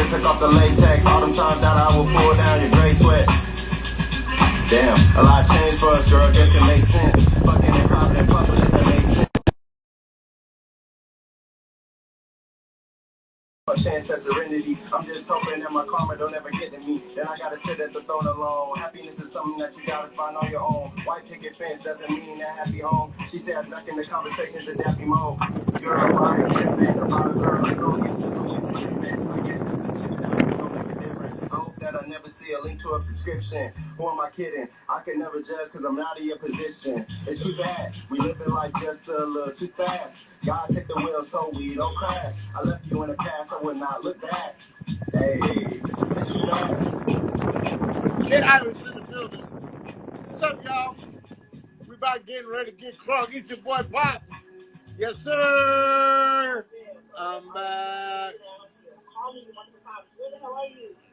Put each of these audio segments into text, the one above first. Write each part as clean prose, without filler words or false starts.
took off the latex. All them times that I would pull down your gray sweats. Damn, a lot changed for us, girl. Guess it makes sense. Fucking in private and public, if that makes sense. A chance at serenity. I'm just hoping that my karma don't ever get to me. Then I gotta sit at the throne alone. Happiness is something that you gotta find on your own. White picket fence doesn't mean a happy home. She said I'm ducking the conversations in dappy mode. Girl, I ain't tripping about a girl that's on you. Simple tripping. I guess if the tips don't make a difference. I hope that I never see a link to a subscription. Who am I kidding? I can never judge cause I'm out of your position. It's too bad. We living life just a little too fast. God take the wheel so we don't crash. I left you in the past, I would not look back. Hey, it's too bad. Get Irish in the building. What's up, y'all? We about getting ready to get crunk. It's your boy Pops. Yes, sir. I'm back.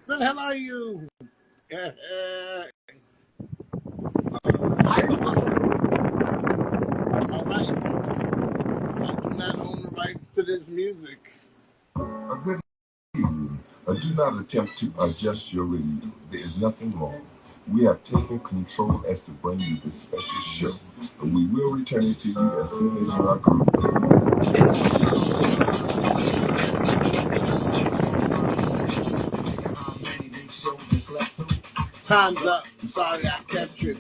Where the hell are you? All right. I do not own the rights to this music. A good evening. Do not attempt to adjust your radio. There is nothing wrong. We have taken control as to bring you this special show, and we will return it to you as soon as you are cool. Time's up. Sorry, I kept you.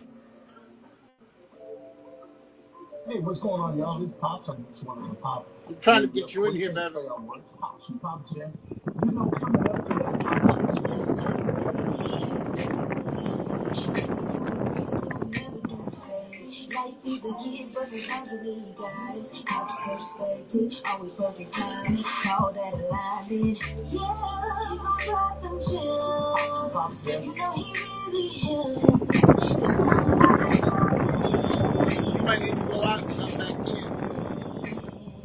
Hey, what's going on, y'all? This Pops. I just wanted to pop. I'm trying to get you in here, man. Pops and Pop Jams. You know, coming up today, life is a gift, but sometimes we need guys. Pop's perspective, always perfect time. Call that alignment. Yeah, you gon' drop them chills. You know he really helps. You might need to go out and come back in.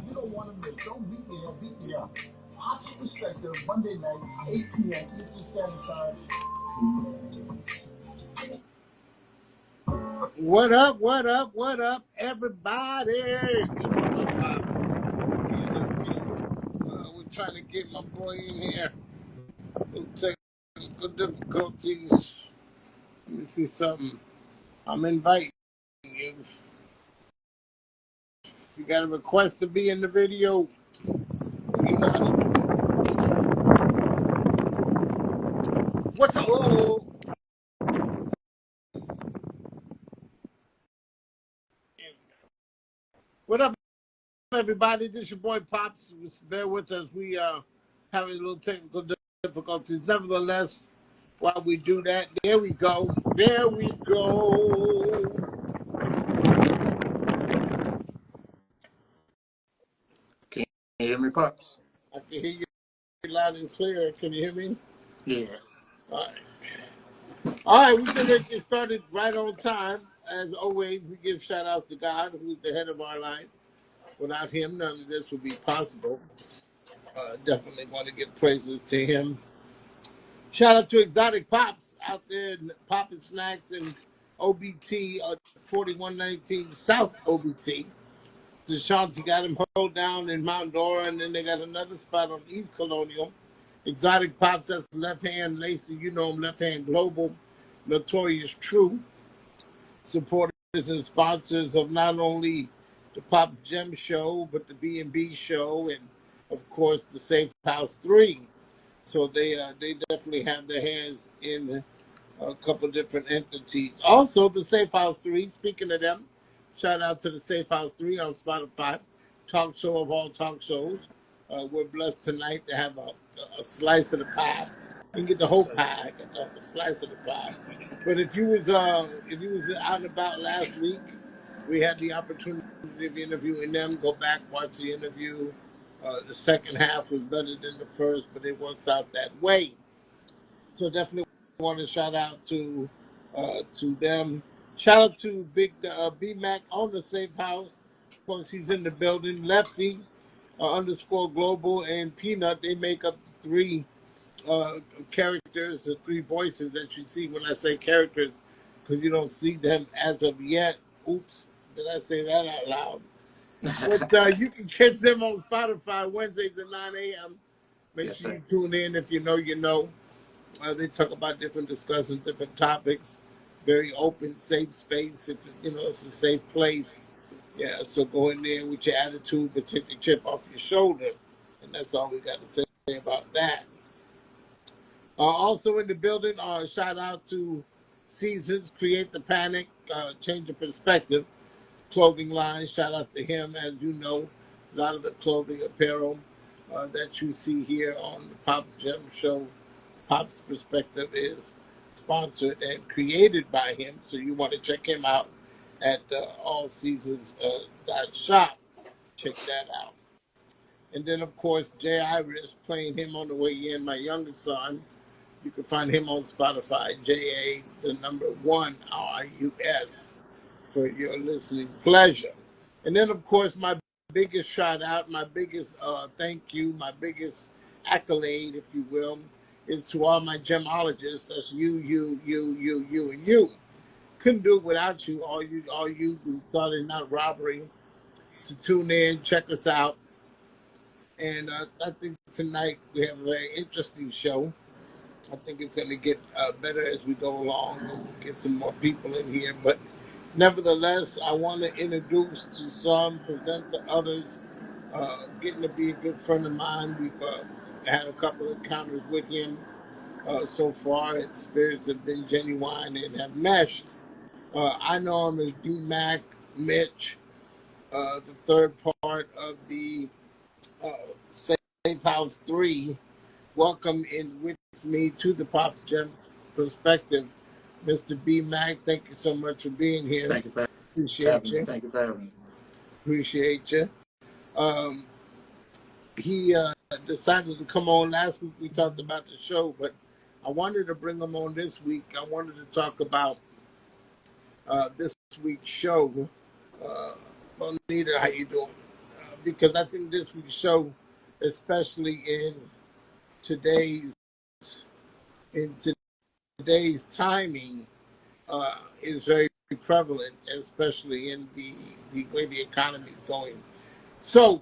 You don't want to miss. Don't beat me up, beat me up. Pop's perspective, Monday night, 8 p.m. Eastern Standard Time. What up, what up, what up, everybody? We're trying to get my boy in here. Little technical difficulties. Let me see something. I'm inviting you. You got a request to be in the video? You know how to do it. What's up? Oh. What up, everybody? This is your boy Pops. Bear with us. We having a little technical difficulties. Nevertheless, while we do that, there we go. There we go. Can you hear me, Pops? I can hear you loud and clear. Can you hear me? Yeah. All right. All right, we're going to get started right on time. As always, we give shout outs to God, who's the head of our life. Without him, none of this would be possible. Definitely want to give praises to him. Shout out to Exotic Pops out there, Poppin' Snacks and OBT, 4119 South OBT. So Shanti got him held down in Mount Dora, and then they got another spot on East Colonial. Exotic Pops, that's Left Hand Lacey, you know him, Left Hand Global, Notorious True. Supporters and sponsors of not only the Pops Gem Show, but the B&B Show, and of course the Safe House 3. So they definitely have their hands in a couple different entities. Also, the Safe House 3, speaking of them, shout out to the Safe House 3 on Spotify, talk show of all talk shows. We're blessed tonight to have a slice of the pie. You can get the whole pie, a slice of the pie. But if you was out and about last week, we had the opportunity of interviewing them. Go back, watch the interview. The second half was better than the first, but it works out that way. So definitely want to shout out to them. Shout out to Big B-Mack on the Safe House. Of course, he's in the building. Lefty _ Global and Peanut, they make up the three characters, the three voices that you see when I say characters, because you don't see them as of yet. Oops, did I say that out loud? But you can catch them on Spotify Wednesdays at 9 a.m. Make Yes, sure sir. you tune in. If you know, you know. They talk about different discussions, different topics. Very open, safe space. If you know, it's a safe place. Yeah, so go in there with your attitude, but take the chip off your shoulder, and that's all we got to say about that. Also in the building, shout out to Seasons, Create the Panic, Change the Perspective clothing line. Shout out to him. As you know, a lot of the clothing apparel that you see here on the Pop Gem Show, Pop's Perspective, is sponsored and created by him. So you want to check him out at allseasons.shop. Check that out. And then, of course, Jay Iris, playing him on the way in, my youngest son. You can find him on Spotify, JA, the number one RUS, for your listening pleasure. And then, of course, my biggest shout out, my biggest thank you, my biggest accolade, if you will, is to all my gemologists. That's you, and you. Couldn't do it without you. All you who thought it not robbery to tune in, check us out. And I think tonight we have a very interesting show. I think it's going to get better as we go along and get some more people in here. But nevertheless, I want to introduce to some, present to others, getting to be a good friend of mine. We've had a couple of encounters with him so far, and spirits have been genuine and have meshed. I know him as B. Mack, Mitch, the third part of the uh, Safe House 3. Welcome in with me to the Pop Gems Perspective, Mr. B. Mack. Thank you so much for being here. Thank you for Appreciate having me. you. Thank you for having me. Appreciate you. Um, he decided to come on last week. We talked about the show, but I wanted to bring him on this week. I wanted to talk about this week's show. Bonita, how you doing? Because I think this week's show, especially today's in today's timing, is very prevalent, especially in the way the economy is going. So,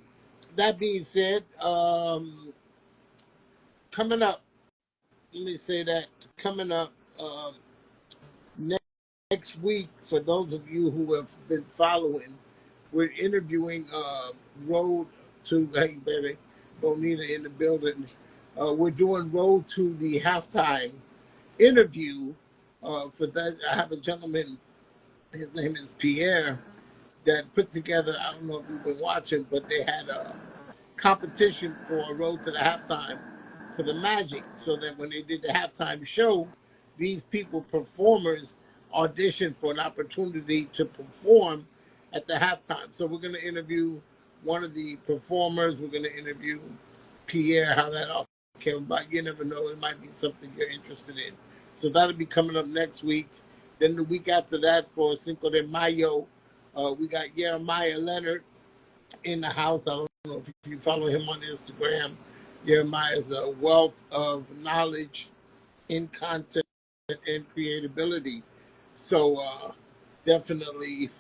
that being said, coming up, let me say that coming up next week, for those of you who have been following, we're interviewing Road to, hey baby, Bonita in the building. We're doing Road to the halftime interview. For that, I have a gentleman, his name is Pierre, that put together, I don't know if you've been watching, but they had a competition for a Road to the Halftime for the Magic, so that when they did the halftime show, these people, performers, auditioned for an opportunity to perform at the halftime. So we're going to interview one of the performers. We're going to interview Pierre, how that all came about. You never know. It might be something you're interested in. So that'll be coming up next week. Then the week after that, for Cinco de Mayo, we got Jeremiah Leonard in the house. I don't know if you follow him on Instagram. Jeremiah is a wealth of knowledge in content and creatability. So definitely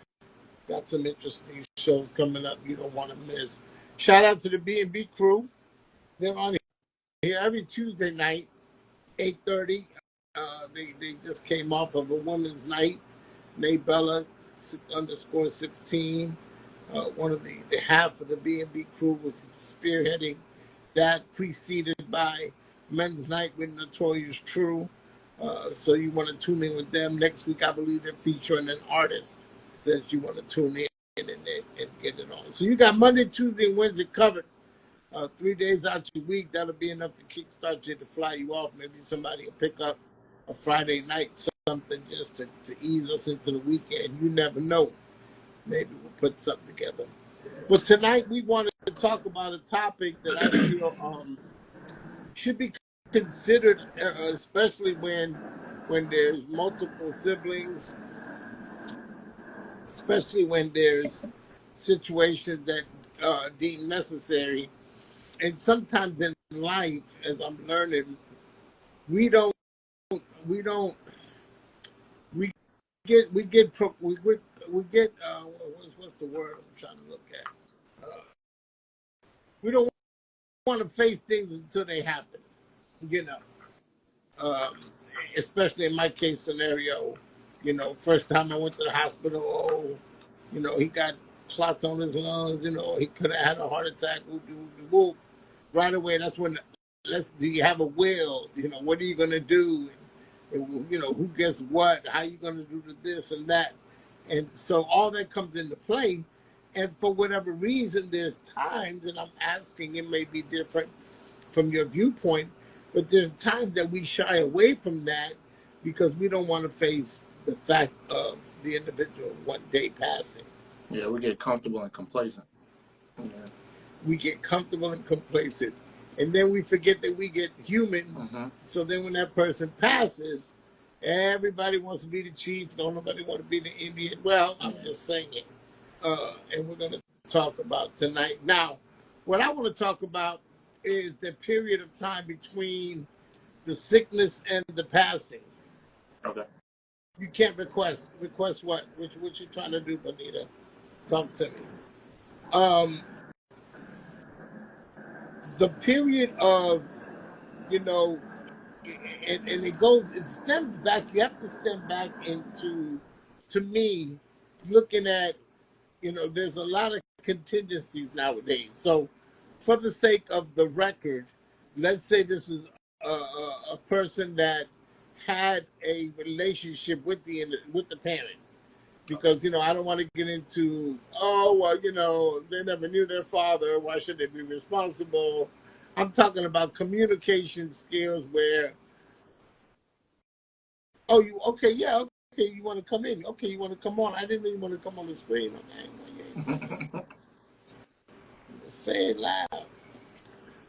got some interesting shows coming up you don't want to miss. Shout out to the B&B crew. They're on here every Tuesday night, 8:30. They just came off of a women's night. Nate Bella underscore 16. One of the half of the B&B crew was spearheading that, preceded by Men's Night with Notorious True. So you want to tune in with them. Next week, I believe they're featuring an artist that you want to tune in and get it on. So you got Monday, Tuesday, and Wednesday covered. 3 days out your week, that'll be enough to kickstart you, to fly you off. Maybe somebody will pick up a Friday night, something just to ease us into the weekend. You never know. Maybe we'll put something together. But tonight we wanted to talk about a topic that I feel should be considered, especially when there's multiple siblings, especially when there's situations that deem necessary. And sometimes in life, as I'm learning, we don't we don't we we get what's the word I'm trying to look at? We don't want to face things until they happen, you know. Um, Especially in my case scenario, first time I went to the hospital, he got clots on his lungs, he could have had a heart attack, whoop, whoop, whoop, whoop. Right away, that's when, do you have a will? What are you going to do? And, who gets what? How you going to do this and that? And so all that comes into play. And for whatever reason, there's times, and I'm asking, it may be different from your viewpoint, but there's times that we shy away from that because we don't want to face the fact of the individual one day passing. Yeah, we get comfortable and complacent. Yeah. We get comfortable and complacent, and then we forget that we get human. Mm-hmm. So then when that person passes, everybody wants to be the chief. Don't nobody want to be the Indian. Well, I'm just saying it. And we're going to talk about tonight. Now, what I want to talk about is the period of time between the sickness and the passing. Okay. You can't request. Request what? What you trying to do, Bonita? Talk to me. The period of, and it stems back. You have to stem back into, to me, looking at, there's a lot of contingencies nowadays. So, for the sake of the record, let's say this is a person that had a relationship with the parent, because I don't want to get into they never knew their father. Why should they be responsible? I'm talking about communication skills where, oh, you okay? Yeah, okay. You want to come in? Okay, you want to come on? I didn't even want to come on the screen. Okay, say it loud.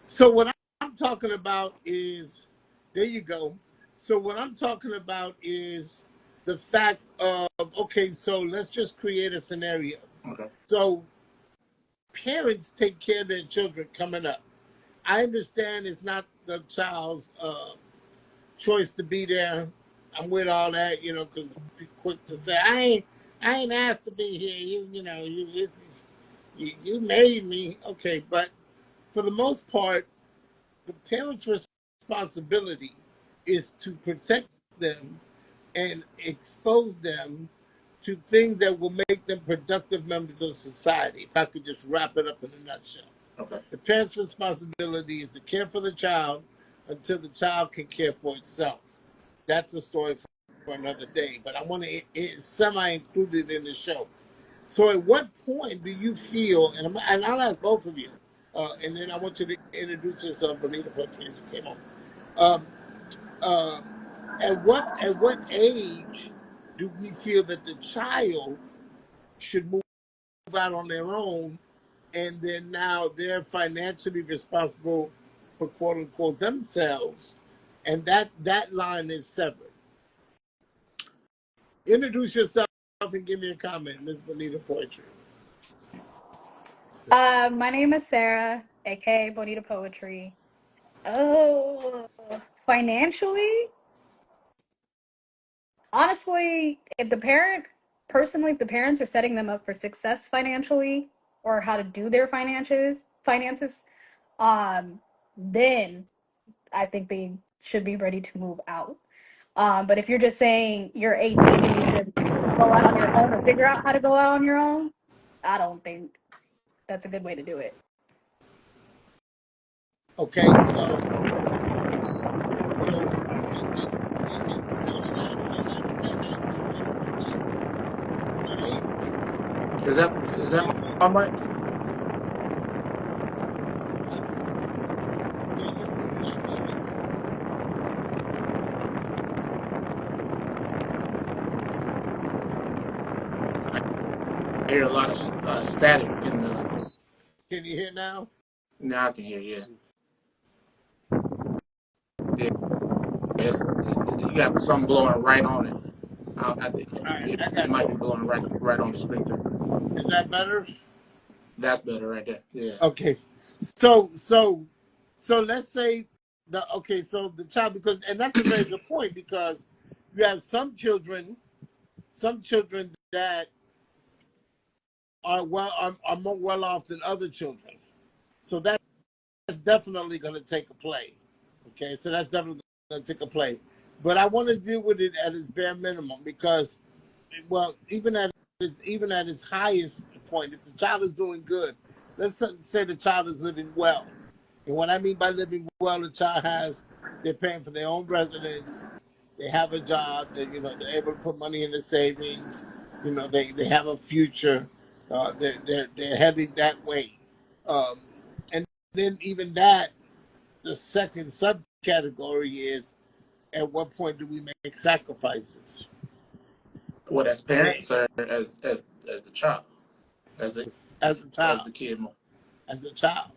So what I'm talking about is, there you go. So what I'm talking about is the fact of, okay, so let's just create a scenario. Okay. So parents take care of their children coming up. I understand it's not the child's choice to be there. I'm with all that, because be quick to say, I ain't asked to be here. You made me. Okay, but for the most part, the parents' responsibility is to protect them and expose them to things that will make them productive members of society. If I could just wrap it up in a nutshell. Okay. The parent's responsibility is to care for the child until the child can care for itself. That's a story for another day, but I want to semi-include it in the show. So at what point do you feel, and I'll ask both of you, and then I want you to introduce yourself, Bonita Poetry, as you came on. At what age do we feel that the child should move out on their own, and then now they're financially responsible for quote unquote themselves, and that line is severed? Introduce yourself and give me a comment, Ms. Bonita Poetry. My name is Sarah, aka Bonita Poetry. Oh, financially, honestly, if the parents are setting them up for success financially or how to do their finances, then I think they should be ready to move out. But if you're just saying you're 18, you need to go out on your own or figure out how to go out on your own, I don't think that's a good way to do it. Okay, so and still, and I understand that. What age? Is that my mic? Yeah, you're moving like I hear a lot of static in the. Can you hear now? Now I can hear. Yeah. Yeah. You got something blowing right on it. I think All right, I it got might be you. blowing right on the speaker. Is that better? That's better right there. Yeah. Okay. So let's say so the child, because, and that's a very good point, because you have some children that are more well off than other children. So that's definitely going to take a play. Okay, so that's definitely going to take a play. But I want to deal with it at its bare minimum because, well, even at its highest point, if the child is doing good, let's say the child is living well. And what I mean by living well, the child they're paying for their own residence, they have a job, they're able to put money in the savings, they have a future, they're heading that way, um, and then even that, the second subcategory is at what point do we make sacrifices? What, as Okay, parents or as the child, as the as a as child, the kid? as a child,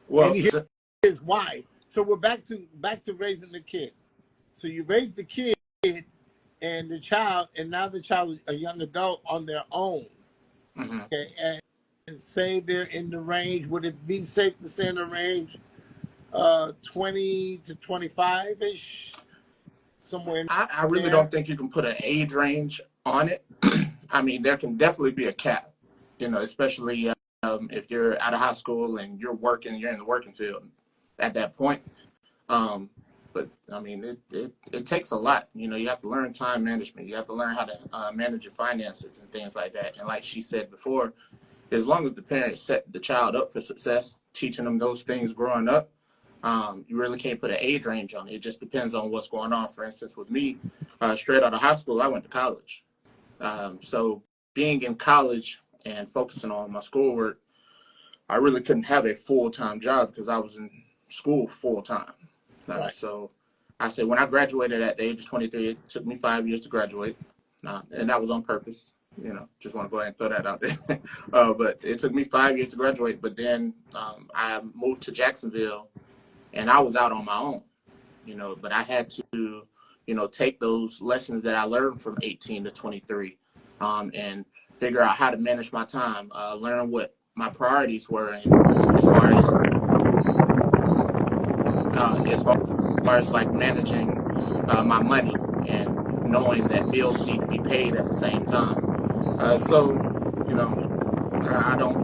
and Well, here's why. So we're back to raising the kid. So you raise the kid and the child, and now the child is a young adult on their own. mhm. Okay, and say they're in the range. Would it be safe to say in the range, 20 to 25 ish, somewhere in I really there? don't think you can put an age range on it. I mean, there can definitely be a cap, especially if you're out of high school and you're in the working field at that point. Um, but I mean, it takes a lot. You have to learn time management. You have to learn how to manage your finances and things like that. And like she said before, as long as the parents set the child up for success, teaching them those things growing up, you really can't put an age range on it. It just depends on what's going on. For instance, with me, straight out of high school, I went to college. So being in college and focusing on my schoolwork, I really couldn't have a full-time job because I was in school full-time. Right. So I said when I graduated at the age of 23, it took me 5 years to graduate, and that was on purpose. Just want to go ahead and throw that out there. But it took me 5 years to graduate. But then I moved to Jacksonville, and I was out on my own. But I had to, take those lessons that I learned from 18 to 23, and figure out how to manage my time, learn what my priorities were, and as far as as far like managing my money and knowing that bills need to be paid at the same time. So, you know, I don't,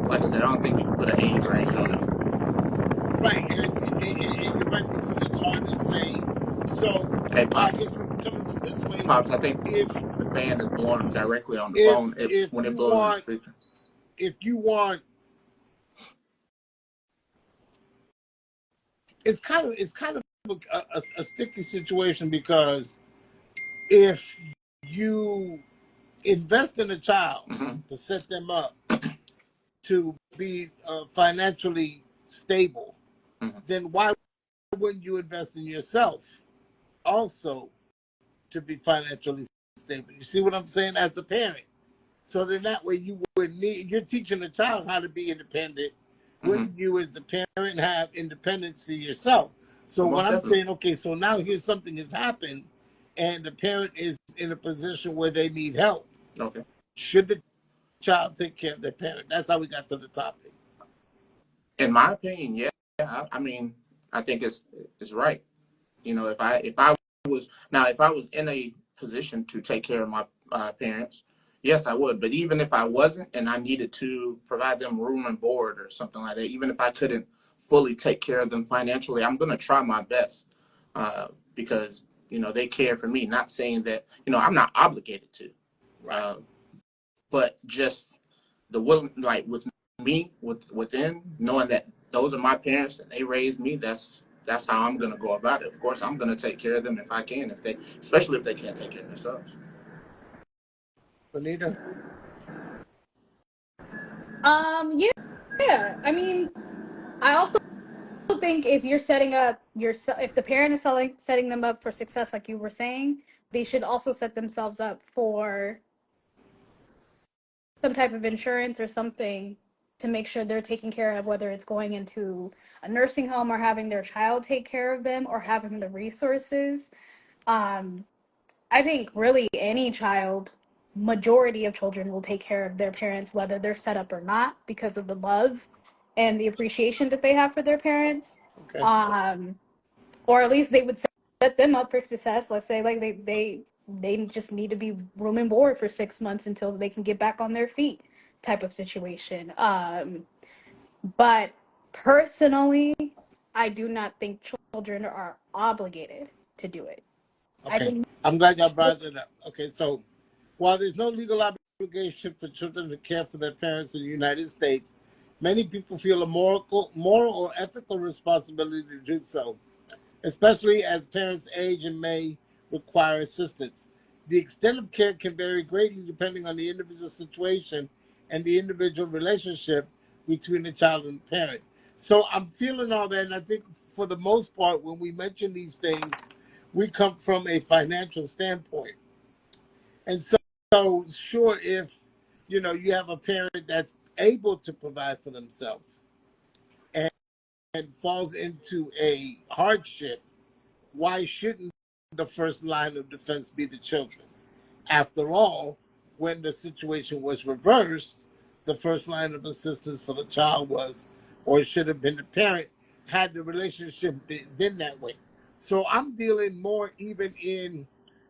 like I said, I don't think you can put an age range on it. Right, and you're right because it's hard to say. So Hey, I Pops, guess coming from this way, Pops, I think if the fan is blowing directly on the if phone if when it you blows in the want speaker. if you want, it's kind of a sticky situation because if you invest in a child Mm-hmm. to set them up to be financially stable, Mm-hmm. then why wouldn't you invest in yourself also to be financially stable? You see what I'm saying? As a parent, so then that way you're teaching the child how to be independent. Mm-hmm. Wouldn't you, as the parent, have independence to yourself? So when Most I'm definitely. saying, okay, so now here's something has happened, and the parent is in a position where they need help. Okay. Should the child take care of their parent? That's how we got to the topic. In my opinion, yeah. I mean, I think it's right. If I was in a position to take care of my parents, yes, I would. But even if I wasn't, and I needed to provide them room and board or something like that, even if I couldn't fully take care of them financially, I'm gonna try my best because they care for me. Not saying that I'm not obligated to, Right. uh, but just the will, like with me, within knowing that those are my parents and they raised me. That's how I'm gonna go about it. Of course, I'm gonna take care of them if I can, especially if they can't take care of themselves. Bonita? Yeah, yeah. I mean, I also think if you're setting up if the parent is setting them up for success, like you were saying, they should also set themselves up for some type of insurance or something to make sure they're taken care of, whether it's going into a nursing home or having their child take care of them or having the resources. Um, I think really any child, majority of children will take care of their parents, whether they're set up or not, because of the love and the appreciation that they have for their parents. Okay. Um, or at least they would set them up for success. Let's say like they just need to be room and board for 6 months until they can get back on their feet, type of situation. But Personally, I do not think children are obligated to do it. I Okay, think I'm glad y'all brought this it up. Okay, so while there's no legal obligation for children to care for their parents in the United States, many people feel a moral or ethical responsibility to do so, especially as parents age and may require assistance. The extent of care can vary greatly depending on the individual situation and the individual relationship between the child and the parent. So I'm feeling all that, and I think for the most part, when we mention these things, we come from a financial standpoint. And so sure, if you have a parent that's able to provide for themselves and, and falls into a hardship, why shouldn't the first line of defense be the children? After all, when the situation was reversed, the first line of assistance for the child was, or it should have been the parent, had the relationship been that way. So I'm dealing more even in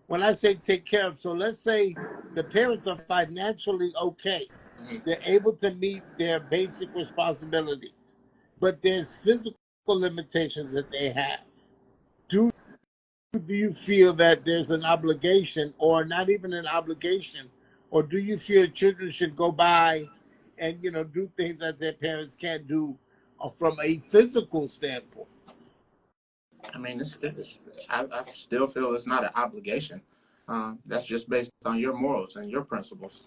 when I say take care of. So let's say the parents are financially okay, they're able to meet their basic responsibilities, but there's physical limitations that they have. Do you feel that there's an obligation, or not even an obligation, or do you feel children should go by and do things that their parents can't do from a physical standpoint? I mean, I still feel it's not an obligation. That's just based on your morals and your principles.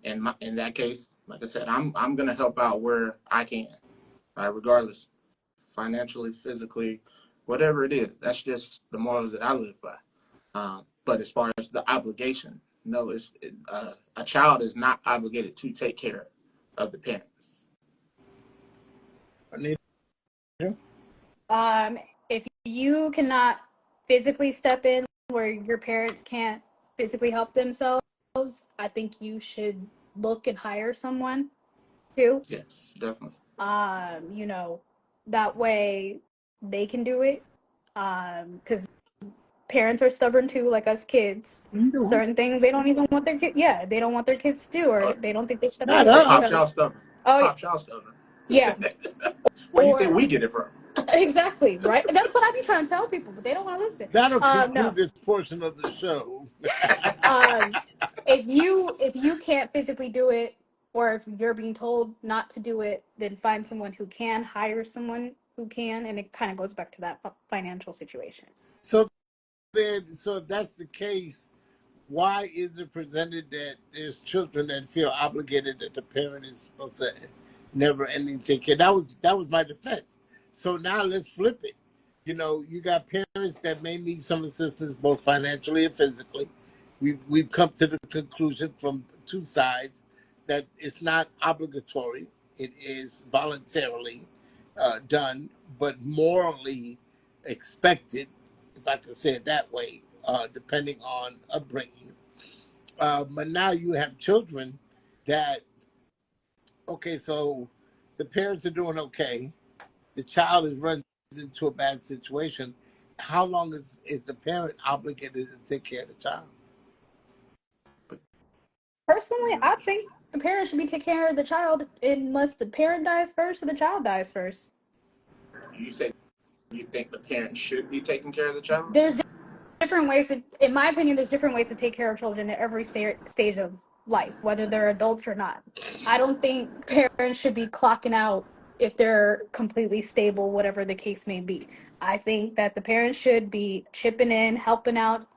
In that case, like I said, I'm gonna help out where I can, right, regardless, financially, physically, whatever it is. That's just the morals that I live by. But as far as the obligation, no, a child is not obligated to take care of the parents. Bonita? if you cannot physically step in where your parents can't physically help themselves, I think you should look and hire someone too. Yes, definitely. You know, that way they can do it. Because parents are stubborn too, like us kids. You do it. Certain things they don't even want their kid. Yeah, they don't want their kids to do, or they don't think they should Not do, or Pop us. whatever. y'all stubborn. Oh Pop y'all stubborn. yeah, Where you think or we get it from? exactly right. That's what I be trying to tell people, but they don't want to listen. That'll conclude No. this portion of the show. Um, if you can't physically do it, or if you're being told not to do it, then find someone who can. Hire someone who can, and it kind of goes back to that financial situation. So so if that's the case, why is it presented that there's children that feel obligated that the parent is supposed to never ending take care? That was my defense. So now let's flip it. You got parents that may need some assistance both financially and physically. We've come to the conclusion from two sides that it's not obligatory. It is voluntarily done, but morally expected, if I can say it that way, depending on upbringing. But now you have children that, okay, so the parents are doing okay. The child is runs into a bad situation. How long is the parent obligated to take care of the child? Personally, I think the parent should be taking care of the child unless the parent dies first or the child dies first. You say you think the parent should be taking care of the child? There's different ways to, in my opinion, there's different ways to take care of children at every stage of life, whether they're adults or not. I don't think parents should be clocking out if they're completely stable, whatever the case may be. I think that the parents should be chipping in, helping out,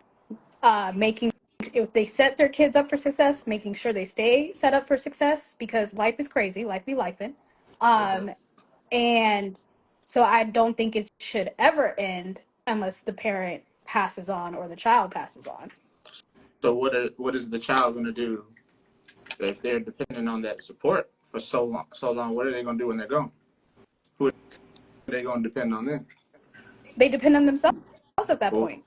making, if they set their kids up for success, making sure they stay set up for success, because life is crazy, life be lifing. It Um, does. and so I don't think it should ever end unless the parent passes on or the child passes on. So what is the child going to do if they're dependent on that support for so long? So long, what are they going to do when they're gone? Who are they going to depend on then? They depend on themselves at that Well, point.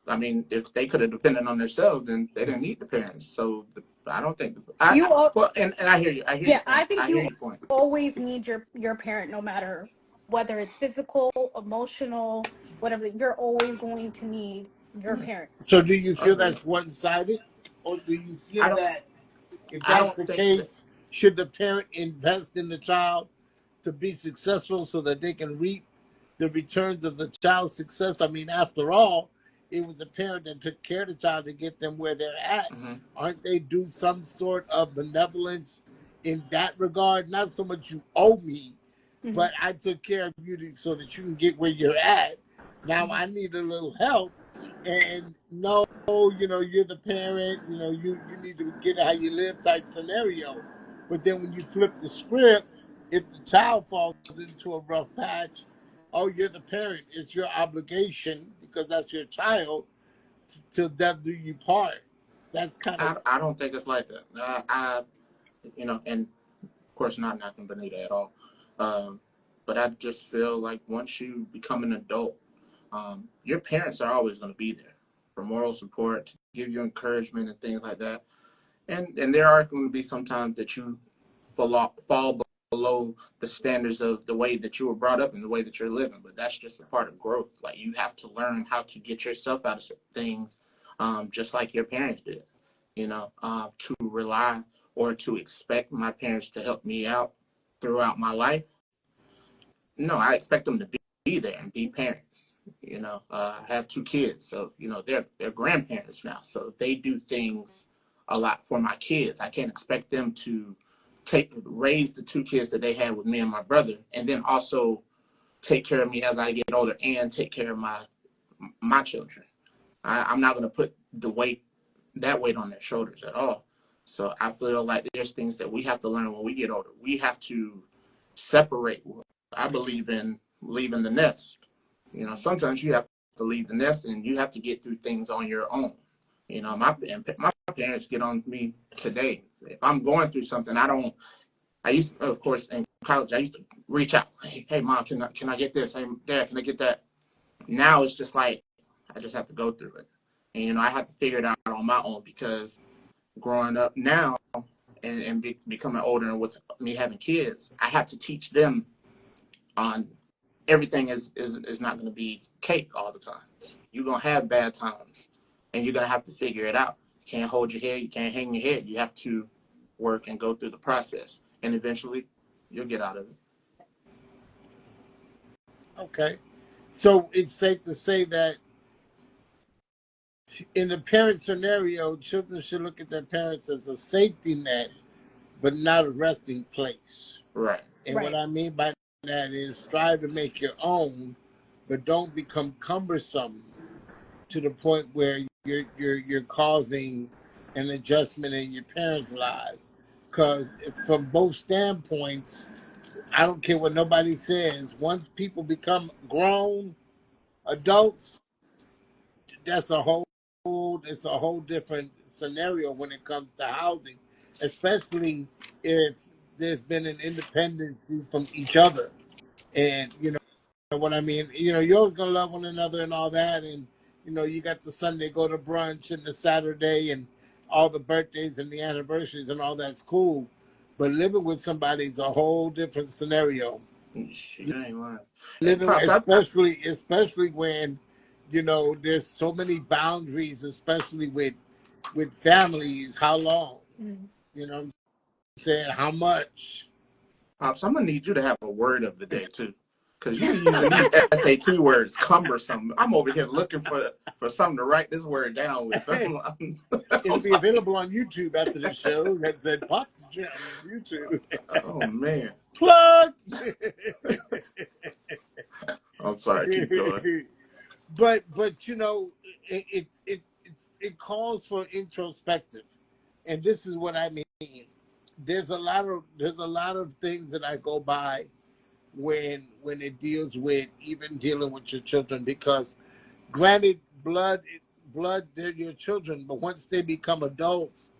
I mean, if they could have depended on themselves, then they didn't need the parents. So I don't think You all, well, and I hear you. I hear your yeah, I point. think I hear you your point. always need your parent, no matter whether it's physical, emotional, whatever. You're always going to need your parent. So do you I feel agree. that's one sided? Or do you I feel don't. that if I that's don't the think that. case, should the parent invest in the child to be successful so that they can reap the returns of the child's success. I mean, after all, it was the parent that took care of the child to get them where they're at. Mm-hmm. Aren't they due some sort of benevolence in that regard? Not so much you owe me, Mm-hmm. but I took care of you so that you can get where you're at. Now I need a little help, and no, you're the parent. You need to get how you live type scenario. But then when you flip the script, if the child falls into a rough patch, oh, you're the parent. It's your obligation because that's your child till death do you part. That's kind of I don't think it's like that. And of course, not knocking Bonita at all. But I just feel like once you become an adult, your parents are always going to be there for moral support, to give you encouragement and things like that. And there are going to be some times that you fall below the standards of the way that you were brought up and the way that you're living. But that's just a part of growth. Like, you have to learn how to get yourself out of things, just like your parents did. To rely or to expect my parents to help me out throughout my life. No, I expect them to be there and be parents. I have 2 kids, so they're grandparents now, so they do things a lot for my kids. I can't expect them to raise the 2 kids that they had with me and my brother, and then also take care of me as I get older and take care of my children. I'm not going to put that weight on their shoulders at all. So I feel like there's things that we have to learn when we get older. We have to separate. I believe in leaving the nest. Sometimes you have to leave the nest and you have to get through things on your own. My parents get on me today. If I'm going through something, I used to, of course, in college, I used to reach out. Hey, Mom, can I get this? Hey, Dad, can I get that? Now it's just like, I just have to go through it. And, I have to figure it out on my own, because growing up now and becoming older, and with me having kids, I have to teach them on everything is not going to be cake all the time. You're going to have bad times, and you're going to have to figure it out. You can't hold your head. You can't hang your head. You have to work and go through the process, and eventually you'll get out of it. okay. So it's safe to say that in the parent scenario, children should look at their parents as a safety net, but not a resting place. Right. And Right. what I mean by that is strive to make your own, but don't become cumbersome to the point where you're causing an adjustment in your parents' lives. Because from both standpoints, I don't care what nobody says. Once people become grown adults, that's a whole it's a whole different scenario when it comes to housing, especially if there's been an independency from each other. And you know what I mean? You're always gonna love one another and all that, and you got the Sunday go to brunch and the Saturday and all the birthdays and the anniversaries and all that's cool. But living with somebody is a whole different scenario. Shit, I ain't lying. Hey, Living, Pops, especially when there's so many boundaries, especially with families. How long? Mm. You know what I'm saying? How much? Pops, I'm going to need you to have a word of the day, too. Because you be using these SAT words, cumbersome. I'm over here looking for something to write this word down with. It'll be available on YouTube after the show. That said, Pop the Gym on YouTube. Oh, man. Plug. I'm sorry, keep going. But it calls for introspective, and this is what I mean. There's a lot of things that I go by when it deals with even dealing with your children, because granted, blood, they're your children, but once they become adults,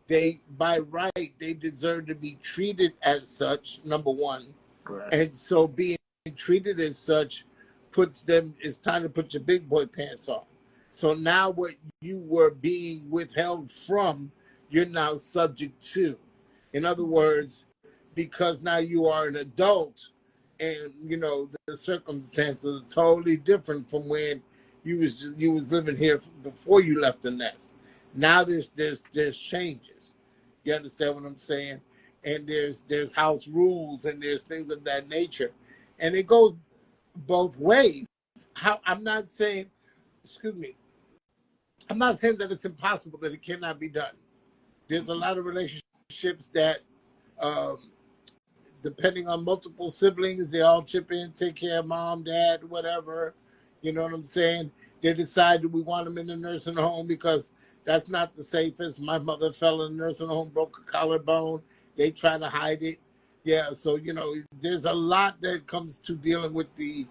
they by right they deserve to be treated as such, number one. Right. And so being treated as such puts them, it's time to put your big boy pants on. So now what you were being withheld from, you're now subject to. In other words, because now you are an adult, and the circumstances are totally different from when you was living here before you left the nest. Now there's changes. You understand what I'm saying? and there's house rules and there's things of that nature, and it goes both ways. How I'm not saying, excuse me, I'm not saying that it's impossible that it cannot be done. There's a lot of relationships that, um, depending on multiple siblings, they all chip in, take care of mom, dad, whatever. You know what I'm saying? They decide that we want them in the nursing home because that's not the safest. My mother fell in the nursing home, broke a collarbone. They try to hide it. Yeah, so there's a lot that comes to dealing with the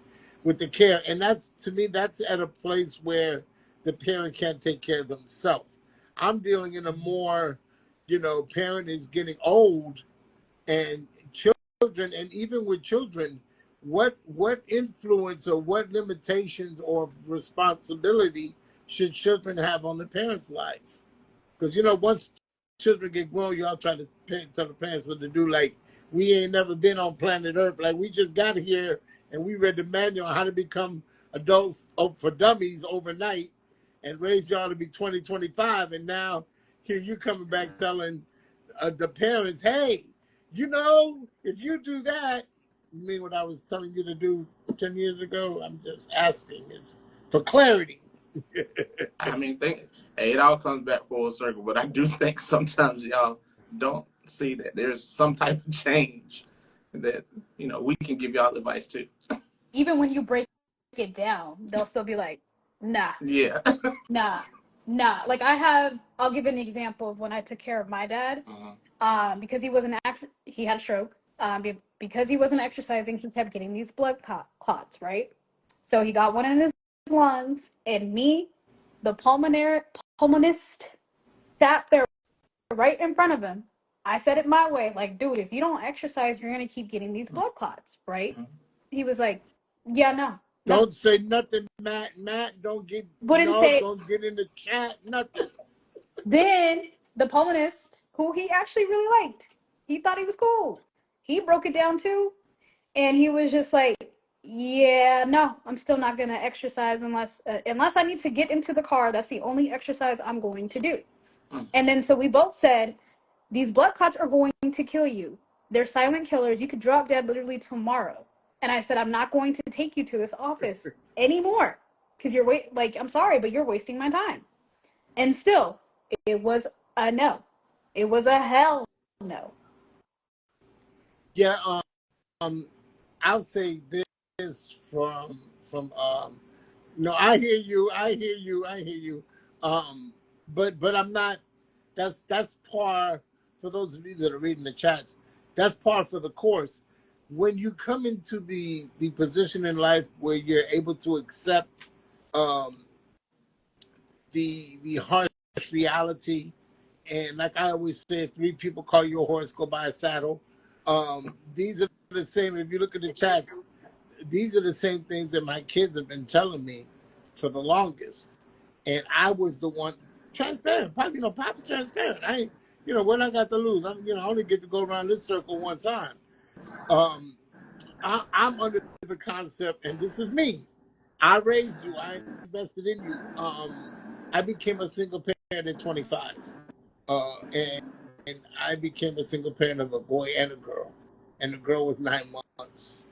care, and that's, to me, that's at a place where the parent can't take care of themselves. I'm dealing in a more, parent is getting old, and children, and even with children, what influence or what limitations or responsibility should children have on the parents' life? Because once children get grown, y'all try to tell the parents what to do. Like, we ain't never been on planet Earth. Like, we just got here and we read the manual on how to become adults for dummies overnight and raise y'all to be 2025. And now here you coming back telling the parents, hey, if you do that, you mean what I was telling you to do 10 years ago? I'm just asking is for clarity. I mean, hey, it all comes back full circle, but I do think sometimes y'all don't see that there's some type of change that, we can give y'all advice too. Even when you break it down, they'll still be like, nah, Yeah. nah, nah. Like I'll give an example of when I took care of my dad. Because he had a stroke. Because he wasn't exercising, he kept getting these blood clots, right? So he got one in his lungs, and me, the pulmonist, sat there right in front of him. I said it my way, like, dude, if you don't exercise, you're gonna keep getting these blood clots, right? He was like, yeah, no. Don't say nothing, Matt. Don't get don't get in the chat, nothing. Then the pulmonist, who he actually really liked, he thought he was cool. He broke it down too, and he was just like, "Yeah, no, I'm still not gonna exercise unless I need to get into the car. That's the only exercise I'm going to do." And then so we both said, "These blood clots are going to kill you. They're silent killers. You could drop dead literally tomorrow." And I said, "I'm not going to take you to this office anymore because I'm sorry, but you're wasting my time." And still, it was a no. It was a hell no. Yeah, I'll say this no, I hear you. But I'm not. That's par for those of you that are reading the chats. That's par for the course. When you come into the position in life where you're able to accept um, the harsh reality, and like I always say, if 3 people call you a horse, go buy a saddle. These are the same. If you look at the chats, these are the same things that my kids have been telling me for the longest, and I was the one transparent. Pop's transparent. What I got to lose? I only get to go around this circle one time. I'm under the concept, and this is me. I raised you. I invested in you. I became a single parent at 25, and I became a single parent of a boy and a girl, and the girl was 9 months,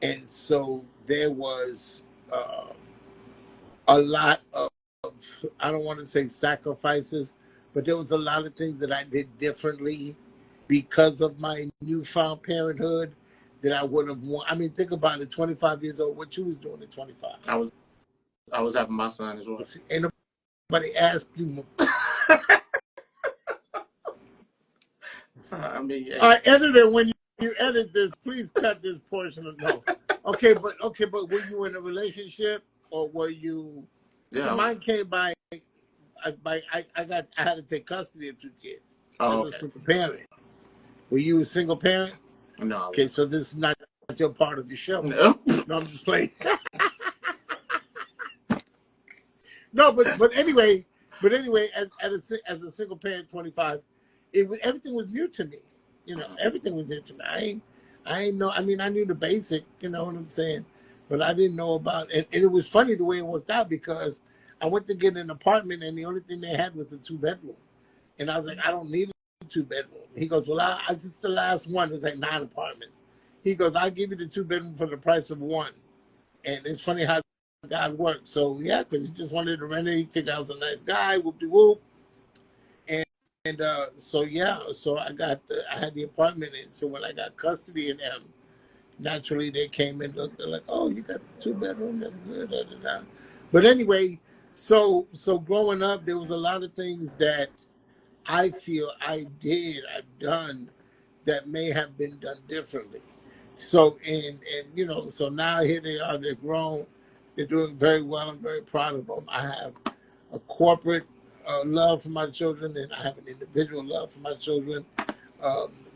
and so there was a lot of, I don't want to say sacrifices, but there was a lot of things that I did differently because of my newfound parenthood that I would have wanted. I mean, think about it, 25 years old, what you was doing at 25. I was having my son as well. Ain't nobody asked you. I mean, yeah. All right, editor, when you edit this, please cut this portion of no. Okay, but were you in a relationship or were you? Yeah. So mine came by. I had to take custody of 2 kids as a single parent. Were you a single parent? No. Okay, so this is not your part of the show. No. No, I'm just playing. No, but anyway, as a single parent, 25, everything was new to me. Everything was new to me. I ain't know. I mean, I knew the basic. You know what I'm saying? But I didn't know about. And it was funny the way it worked out because I went to get an apartment and the only thing they had was a 2-bedroom, and I was like, I don't need 2-bedroom. He goes, well, I just the last one. There's like 9 apartments. He goes, I'll give you the 2-bedroom for the price of one. And it's funny how God works. So yeah, because he just wanted to rent it. He figured I was a nice guy. Whoop de whoop. And so yeah, so I had the apartment. And so when I got custody of them, naturally they came in. They're like, oh, you got the 2-bedroom. That's good. Da, da, da. But anyway, so growing up, there was a lot of things that I feel I've done that may have been done differently. So and so now here they are, they're grown, they're doing very well. I'm very proud of them. I have a corporate love for my children, and I have an individual love for my children.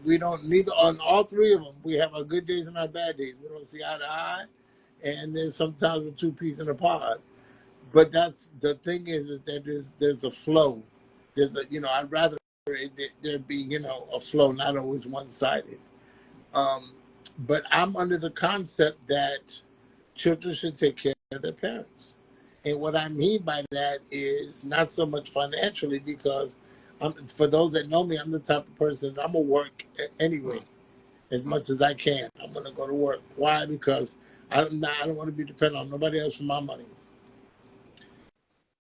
We don't neither on all 3 of them. We have our good days and our bad days. We don't see eye to eye, and then sometimes we're 2 peas in a pod. But that's the thing is that there's a flow. There's a I'd rather there be a flow, not always one sided. But I'm under the concept that children should take care of their parents, and what I mean by that is not so much financially because for those that know me, I'm the type of person I'm gonna work anyway as much as I can. I'm gonna go to work. Why? Because I don't want to be dependent on nobody else for my money.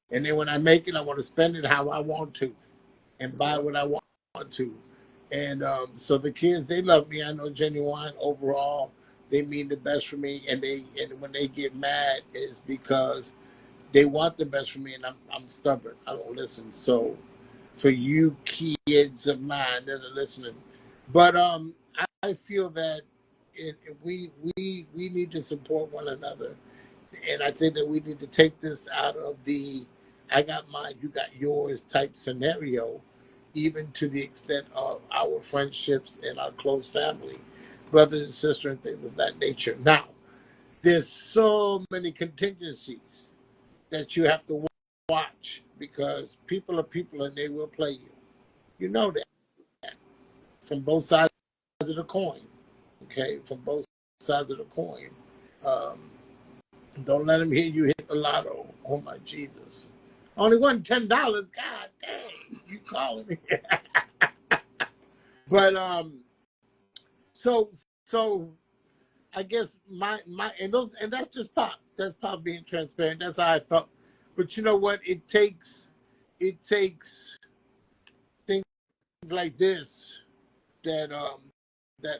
And then when I make it, I want to spend it how I want to and buy what I want to. And so the kids, they love me. I know Genuine overall, they mean the best for me. And when they get mad, it's because they want the best for me, and I'm stubborn. I don't listen. So for you kids of mine that are listening, but I feel that we need to support one another, and I think that we need to take this out of the I got mine, you got yours type scenario, even to the extent of our friendships and our close family, brothers and sisters, and things of that nature. Now, there's so many contingencies that you have to watch because people are people and they will play you. You know that from both sides of the coin. Okay, from both sides of the coin. Um, don't let them hear you hit the lotto. Oh my Jesus! Only won $10. God dang, you calling me? But so I guess my and that's just Pop. That's Pop being transparent. That's how I felt. But you know what? It takes things like this that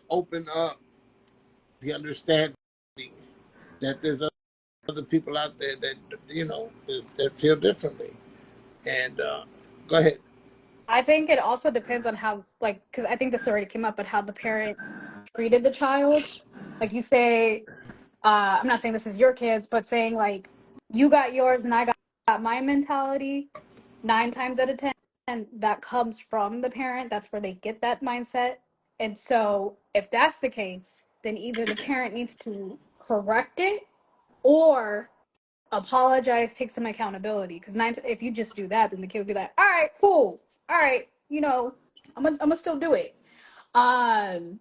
open up the understanding that there's other people out there that that feel differently. And go ahead. I think it also depends on how, like, because I think this already came up, but how the parent treated the child. Like you say, I'm not saying this is your kids, but saying like you got yours and I got my mentality. 9 times out of 10, that comes from the parent. That's where they get that mindset. And so, if that's the case, then either the parent needs to correct it or apologize, take some accountability. Because if you just do that, then the kid would be like, "All right, cool, all right, I'm gonna still do it." Um,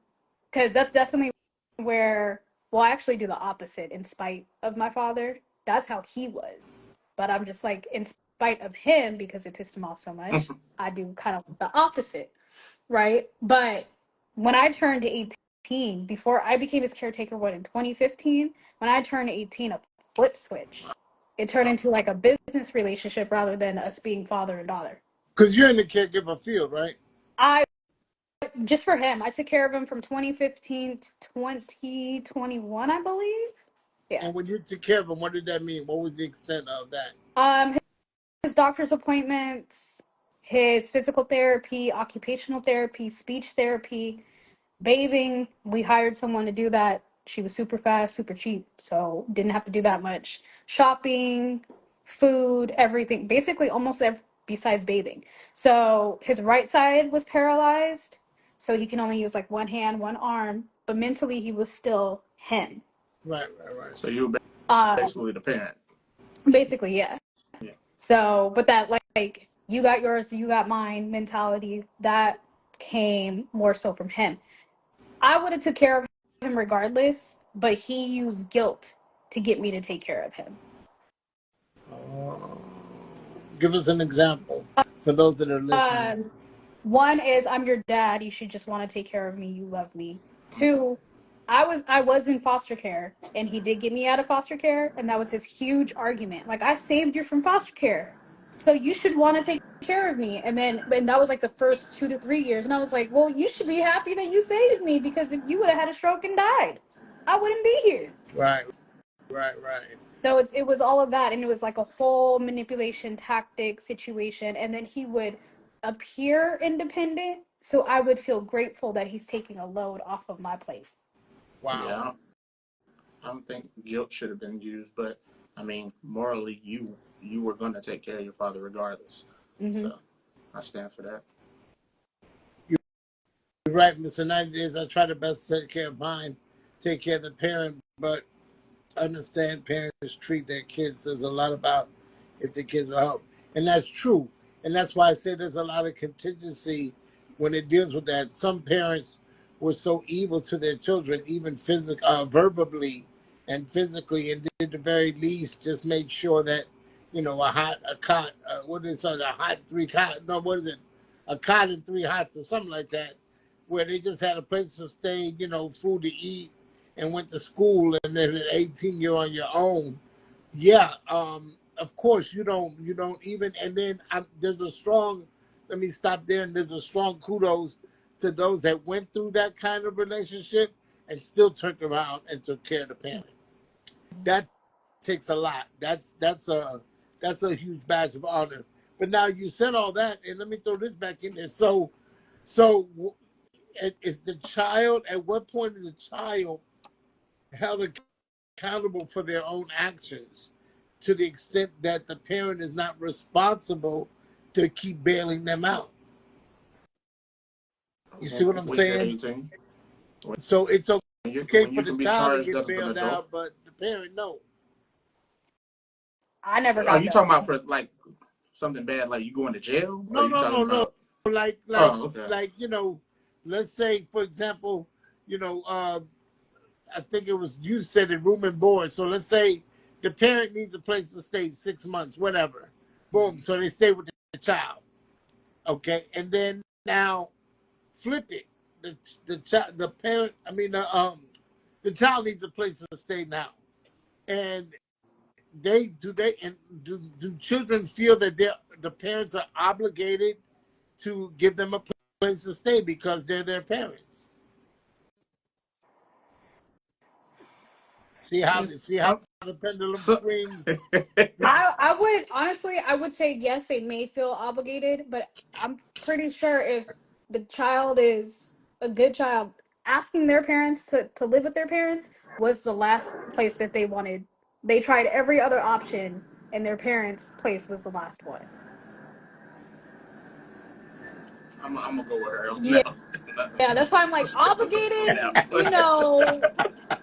because that's definitely where, well, I actually do the opposite in spite of my father. That's how he was. But I'm just like, in spite of him, because it pissed him off so much, I do kind of the opposite, right? But when I turned 18, before I became his caretaker, what, in 2015, when I turned 18, a flip switched. It turned into like a business relationship rather than us being father and daughter. Because you're in the caregiver field, right? I just for him, I took care of him from 2015 to 2021, I believe. Yeah. And when you took care of him, what did that mean? What was the extent of that? His doctor's appointments, his physical therapy, occupational therapy, speech therapy, bathing. We hired someone to do that. She was super fast, super cheap, so didn't have to do that much. Shopping, food, everything. Basically, almost besides bathing. So his right side was paralyzed, so he can only use like one hand, one arm. But mentally, he was still him. Right, right, right. So you were Um, basically the parent. basically, yeah. Yeah. So, but that like you got yours, you got mine mentality that came more so from him. I would have took care of him regardless, but he used guilt to get me to take care of him. Uh, Give us an example for those that are listening. One is I'm your dad. You should just want to take care of me. You love me. Two, I was in foster care, and he did get me out of foster care, and that was his huge argument. Like, I saved you from foster care, so you should want to take care of me. And that was like the first 2 to 3 years, and I was like, well, you should be happy that you saved me, because if you would have had a stroke and died, I wouldn't be here. Right, right. So it was all of that, and it was like a whole manipulation tactic situation. And then he would appear independent, so I would feel grateful that he's taking a load off of my plate. Wow. Yeah, I don't think guilt should have been used, but I mean, morally, you were going to take care of your father regardless. Hmm. So I stand for that. You're right, Mr. 90 Days. I try the best to take care of mine, take care of the parent, but understand parents treat their kids says a lot about if the kids will help. And that's true. And that's why I say there's a lot of contingency when it deals with that. Some parents were so evil to their children, even verbally and physically, and did the very least just made sure that, a cot, what is it, a hot three cot, no, what is it, a cot and three hots or something like that, where they just had a place to stay, food to eat, and went to school, and then at 18 you're on your own. Yeah, of course you don't even, and then there's a strong, let me stop there, and there's a strong kudos to those that went through that kind of relationship and still turned around and took care of the parent. That takes a lot. That's a huge badge of honor. But now you said all that, and let me throw this back in there. So is the child, at what point is the child held accountable for their own actions, to the extent that the parent is not responsible to keep bailing them out? You see what I'm When you're saying? 18, So it's okay when for you the can be child to charged get as an bailed adult. out, but the parent no. I never Are got you bailed talking about out. for like something bad, like you going to jail? Or are No, you no, talking no, no. about? Like Oh, okay. let's say, for example, you know, uh, I think it was you said it, room and board. So let's say the parent needs a place to stay 6 months, whatever. Boom. So they stay with the child. Okay, and then now flip it. The child, the parent. I mean, the child needs a place to stay now, and do children feel that the parents are obligated to give them a place to stay because they're their parents? It's See how some. the pendulum So, swings. I would honestly, I would say yes, they may feel obligated, but I'm pretty sure if the child is a good child, asking their parents to live with their parents was the last place that they wanted. They tried every other option, and their parents' place was the last one. I'm gonna go with her on Yeah, that. yeah, that's why I'm I'm like stick with her on obligated, that you one. know.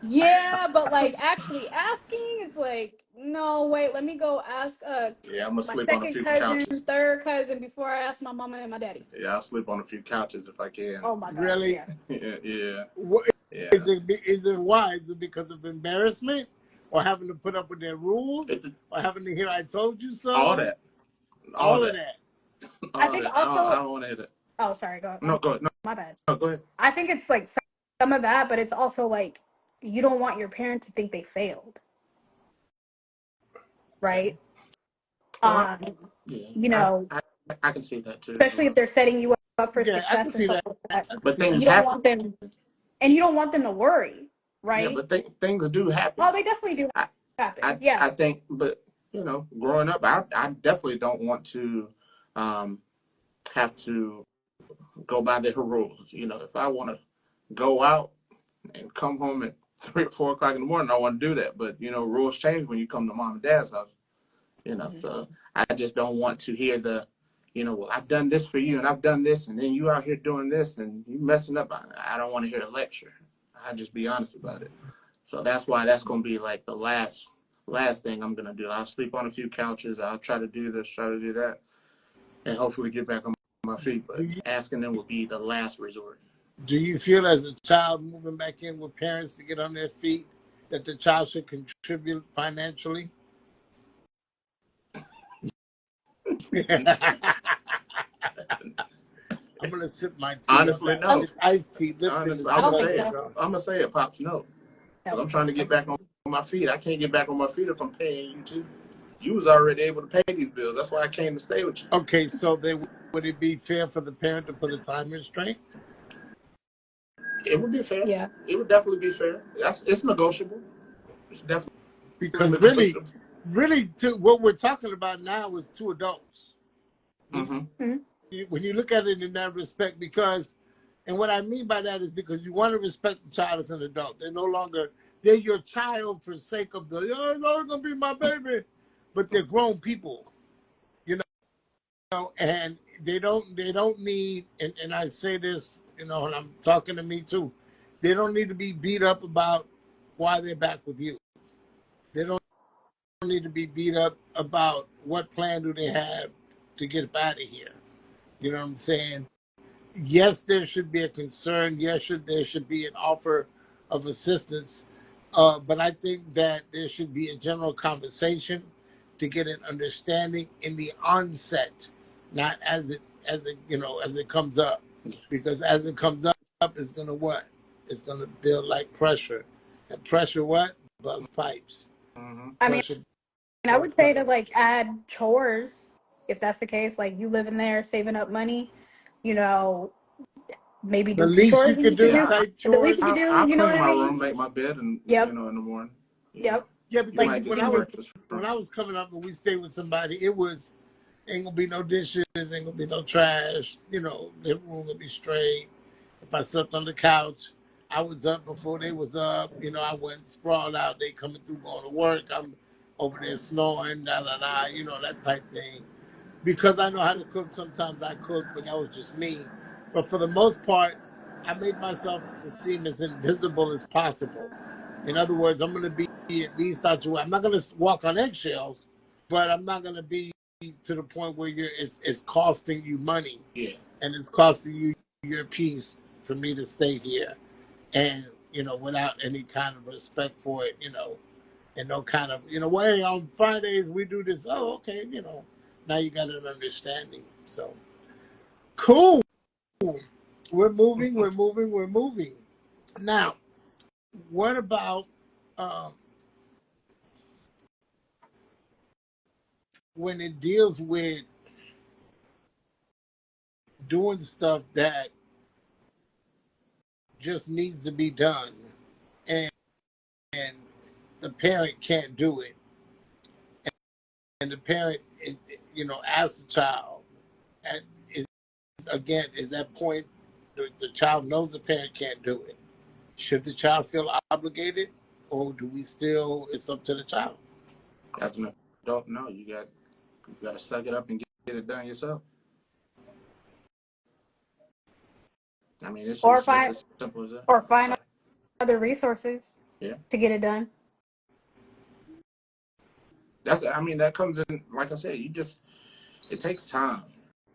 Yeah, but like actually asking, it's like, no, wait, let me go ask Yeah, I'm gonna my sleep on a second few cousin, couches. third cousin before I ask my mama and my daddy. Yeah, I'll sleep on a few couches if I can. Oh my gosh, Really? yeah. Yeah, yeah, What yeah. is it why? Is it because of embarrassment, or having to put up with their rules, 50, or having to hear "I told you all so"? that, all All of that, that. I all think that. I also, don't want to hit it. oh sorry, go No, go ahead. No, my bad. no, go ahead. I think it's like some of that, but it's also like you don't want your parent to think they failed, right? Well, Um, yeah, you know, I can see that too as especially if well. they're setting you up for Yeah, I can success and see stuff that. like that. I can But see that. things You don't happen. want them, and you don't want them to worry, Yeah, right? but things do Oh, happen. they definitely do I, happen. Yeah. I think, but growing up, I definitely don't want to um, have to go by their rules. If I want to go out and come home at 3 or 4 o'clock in the morning, I want to do that. But rules change when you come to mom and dad's house. Mhm. So I just don't want to hear well, I've done this for you and I've done this, and then you out here doing this and you messing up. I don't want to hear a lecture. I just be honest about it. So that's why that's gonna be like the last thing I'm gonna do. I'll sleep on a few couches. I'll try to do this, try to do that, and hopefully get back on my feet. Do But you asking them would be the last resort. do you feel, as a child moving back in with parents to get on their feet, that the child should contribute financially? I'm gonna sip my tea. Honestly, no. It's iced tea, Lipton. Honestly, I I'm don't gonna think say it. so. I'm gonna say it, pops. No, because No, I'm trying to I get think back so. on my feet. I can't get back on my feet if I'm paying you too. You was already able to pay these bills. That's why I came to stay with you. Okay, so then would it be fair for the parent to put a time restraint? It would be fair. Yeah. It would definitely be fair. It's negotiable. It's definitely Because negotiable. really, what we're talking about now is two adults. Mm-hmm. Mm-hmm. When you look at it in that respect, because, and what I mean by that is because you want to respect the child as an adult. They're your child for sake of it's always gonna be my baby, but they're grown people, you know, and they don't need, and I say this, and I'm talking to me too, they don't need to be beat up about why they're back with you. They don't need to be beat up about what plan do they have to get up out of here. You know what I'm saying? Yes, there should be a concern. Yes, there should be an offer of assistance. But I think that there should be a general conversation to get an understanding in the onset, not as it comes up, because as it comes up, it's gonna what? It's gonna build like pressure, and pressure what? Buzz pipes. Mm-hmm. I mean, Pressure. I would say to like add chores if that's the case. Like you living there, saving up money, you know, maybe The do some least chores you you could used to do do. Yeah, type The least you chores. could do, I'll you know clean what I my mean? room, make my bed, and Yep. in the morning. Yep. Yeah, You because Like might you get when can I some do. was breakfast when from. I was coming up and we stayed with somebody, it was ain't gonna be no dishes, ain't gonna be no trash. Living room will be straight. If I slept on the couch, I was up before they was up. I went sprawled out. They coming through going to work. I'm over there snoring, da da da. That type thing. Because I know how to cook. Sometimes I cook, but that was just me. But for the most part, I made myself to seem as invisible as possible. In other words, I'm going to be at least out your way. I'm not going to walk on eggshells, but I'm not going to be to the point where it's costing you money Yeah, and it's costing you your peace for me to stay here, and without any kind of respect for it, and no kind of well, hey, on Fridays we do this. Oh, okay, now you got an understanding. So cool. We're moving. We're moving. We're moving. Now, what about um, when it deals with doing stuff that just needs to be done, and and the parent can't do it, and the parent, asks the child, and is that point the child knows the parent can't do it. Should the child feel obligated, or do we still? It's up to the child. as an adult, no, you got to suck it up and get it done yourself. I mean, Or it's just find as simple as that. or find Sorry. other resources Yeah, to get it done. I mean, that comes in. Like I said, it takes time,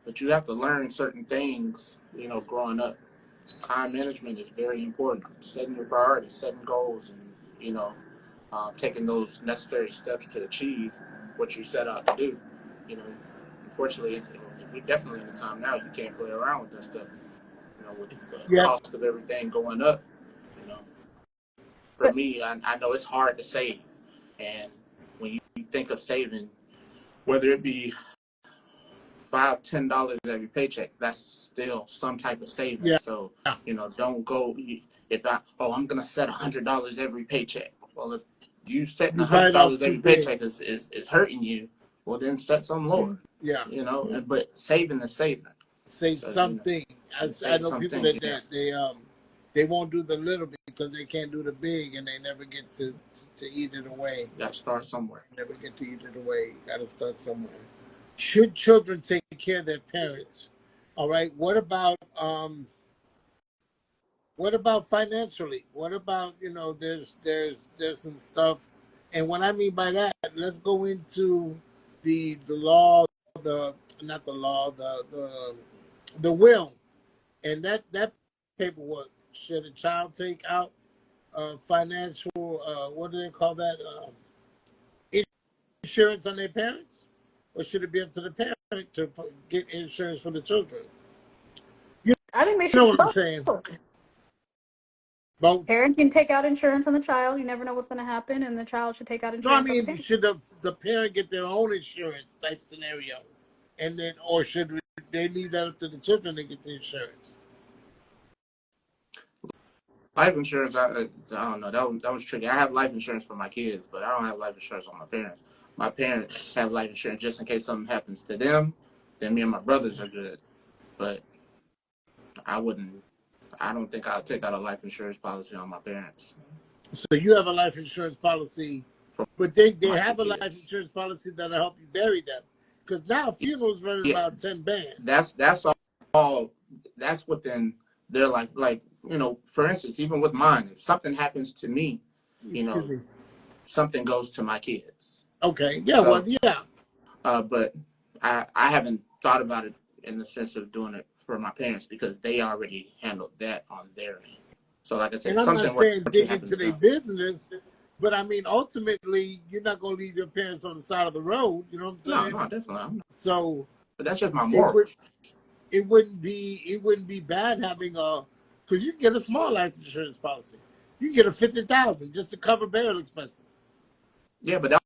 but you have to learn certain things. Growing up, time management is very important. Setting your priorities, setting goals, and taking those necessary steps to achieve what you set out to do. You know, Unfortunately, we're definitely in a time now you can't play around with that stuff. With the Yep. cost of everything going up. You know, for But me, I know it's hard to save, and when you think of saving, whether it be $5, $10 every paycheck, that's still some type of saving. Yeah. So, don't go if I'm gonna set $100 every paycheck. Well, if you setting You a bite hundred off dollars too every big. paycheck is hurting you, well then set some lower. mm, Yeah. But saving is saving. Say So something. I save know people something. that Yeah, they won't do the little because they can't do the big, and they never get to eat it away. you got to start somewhere. Never get to eat it away. You got to start somewhere. Should children take care of their parents? All right. What about financially? What about there's some stuff, and what I mean by that, let's go into the law, the not the law, the will, and that paperwork. Should a child take out financial? What do they call that? Insurance on their parents, or should it be up to the parent to get insurance for the children? I think they You should know do what I'm saying? both. Both. Parent can take out insurance on the child. You never know what's going to happen, and the child should take out So I insurance on the mean, parent. should the parent get their own insurance type scenario, and then, or should they leave that up to the children to get the insurance? Life insurance, I don't know. That was tricky. I have life insurance for my kids, but I don't have life insurance on my parents. My parents have life insurance just in case something happens to them. Then me and my brothers are good. But I wouldn't. I don't think I'll take out a life insurance policy on my parents So you have a life insurance policy, for but they my two have a life kids. insurance policy that'll help you bury them, because now funerals running Yeah, about 10 bands. that's all. That's within their like For instance, even with mine, if something happens to me, you Excuse know, me. something goes to my kids. Okay. Yeah. Well. So, Yeah. but I haven't thought about it in the sense of doing it for my parents because they already handled that on their end. So, like I said, And if I'm not something were saying to dig happen into to their them, business, but I mean, ultimately, you're not going to leave your parents on the side of the road. You know what I'm no, saying? definitely, I'm not. So But that's just my it would morals. it wouldn't be bad having a, because you can get a small life insurance policy. You can get a 50,000 just to cover burial expenses. Yeah, but that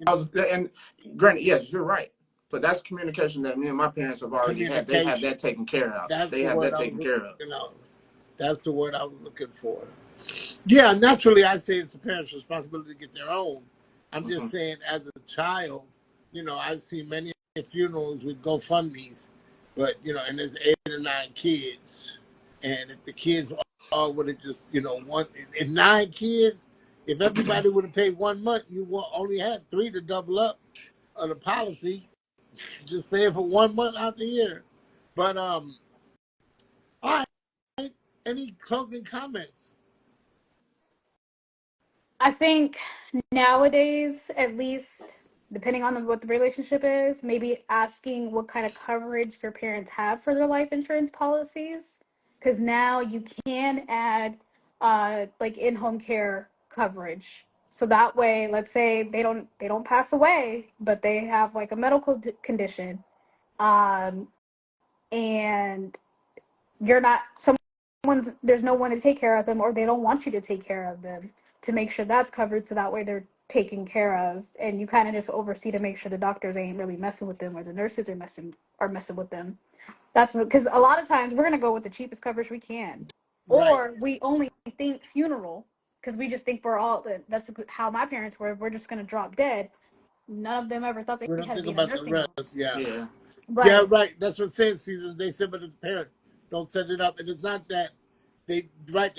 was, and granted, yes, you're right. But that's communication that me and my parents have already had. They have Communication. that taken care of. That's They the have word that I was taken care of. looking at. That's the word I was looking for. Yeah, naturally, I say it's the parents' responsibility to get their own. I'm Hmm. just saying, as a child, I've seen many funerals with GoFundMe's, but and there's 8 or 9 kids, and if the kids all would have just, one, if 9 kids, if everybody would have paid 1 month, you only had 3 to double up of the policy, just paying for 1 month out the year. But all right, any closing comments? I think nowadays, at least, depending on what the relationship is, maybe asking what kind of coverage their parents have for their life insurance policies, because now you can add like in-home care coverage. So that way, let's say they don't pass away, but they have like a medical condition, um, and you're not someone's there's no one to take care of them, or they don't want you to take care of them, to make sure that's covered, so that way they're taken care of, and you kind of just oversee to make sure the doctors ain't really messing with them, or the nurses are messing with them. That's because a lot of times we're going to go with the cheapest coverage we can, Right. or we only think funeral because we just think we're all that's how my parents were. We're just going to drop dead. None of them ever thought they We don't had to think be in a about the nursing home. rest. Yeah. Yeah. Yeah, Right. right. That's what saying seasons. They said, but the parent don't set it up. And it's not that the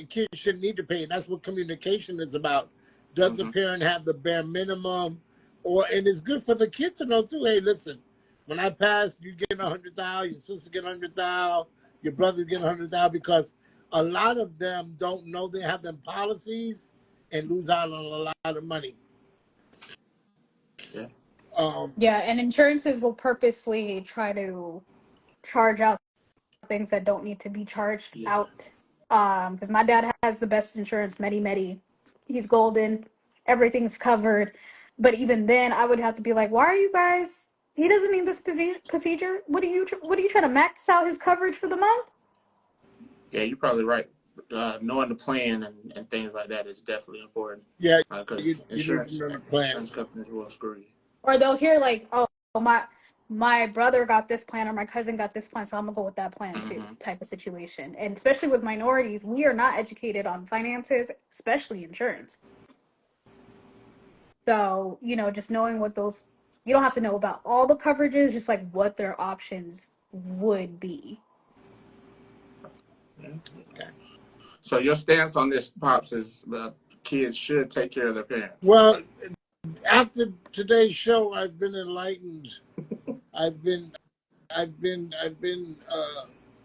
kids shouldn't need to pay. And that's what communication is about. Does the Hmm. parent have the bare minimum? And it's good for the kids to know too. Hey, listen, when I pass, you get 100,000, your sister get 100,000, your brother get 100,000, because a lot of them don't know they have them policies and lose out on a lot of money. Yeah. Um, Yeah, and insurances will purposely try to charge out things that don't need to be charged Yeah. out. Because my dad has the best insurance, Medi. He's golden, everything's covered. But even then, I would have to be like, why are you guys? He doesn't need this procedure. What are you trying to max out his coverage for the month? Yeah, you're probably right. Knowing the plan and things like that is definitely important yeah, you, because you need to know the plan. insurance companies will screw you. Or they'll hear like, oh, my brother got this plan, or my cousin got this plan, so I'm gonna go with that plan too, Hmm. type of situation. And especially with minorities, we are not educated on finances, especially insurance. So, just knowing what those, you don't have to know about all the coverages, just like what their options would be. Yeah. Okay. So your stance on this, pops, is kids should take care of their parents. Well, after today's show, I've been enlightened. I've been, I've been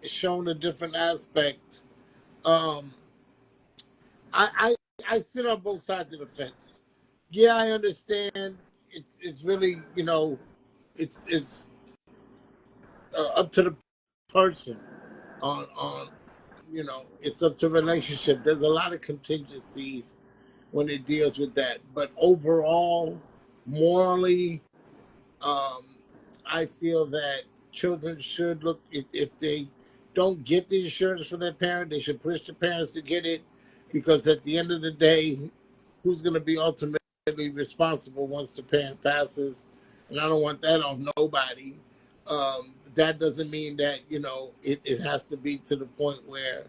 shown a different aspect. Um, I, I sit on both sides of the fence. Yeah, I understand. It's really, it's up to the person. On it's up to relationship. There's a lot of contingencies when it deals with that, but overall, morally, um, I feel that children should look, if they don't get the insurance for their parent. They should push the parents to get it, because at the end of the day, who's going to be ultimately responsible once the parent passes? And I don't want that on nobody. That doesn't mean that, it has to be to the point where,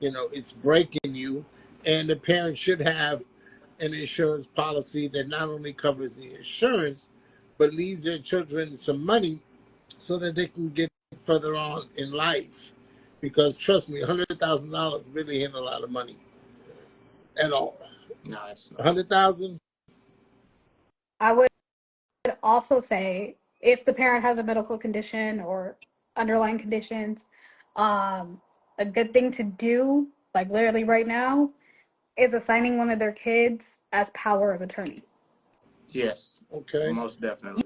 it's breaking you. And the parent should have an insurance policy that not only covers the insurance, but leaves their children some money so that they can get further on in life. Because trust me, $100,000 really ain't a lot of money at all. No, it's not. 100,000. I would also say if the parent has a medical condition or underlying conditions, a good thing to do, like literally right now, is assigning one of their kids as power of attorney. Yes. Okay. Most definitely.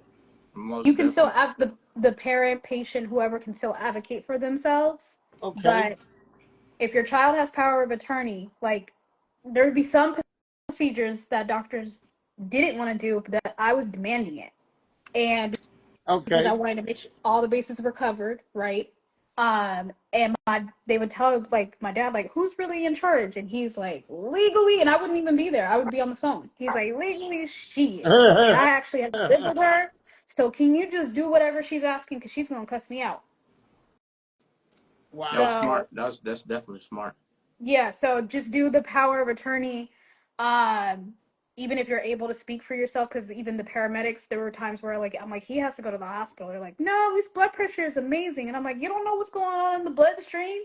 You can still have the parent, patient, whoever can still advocate for themselves. Okay. But if your child has power of attorney, like there would be some procedures that doctors didn't want to do that I was demanding it. And because I Okay. wanted to make sure all the bases were covered, right? And they would tell like my dad, like, who's really in charge? And he's like, legally, and I wouldn't even be there. I would be on the phone. He's like, legally, she is. And I actually have to live with her. So can you just do whatever she's asking? Because she's gonna cuss me out. That was Wow. smart. So That's definitely smart. yeah, so just do the power of attorney. Um, Even if you're able to speak for yourself, because even the paramedics, there were times where I'm like, he has to go to the hospital. They're like, no, his blood pressure is amazing, and I'm like, you don't know what's going on in the bloodstream.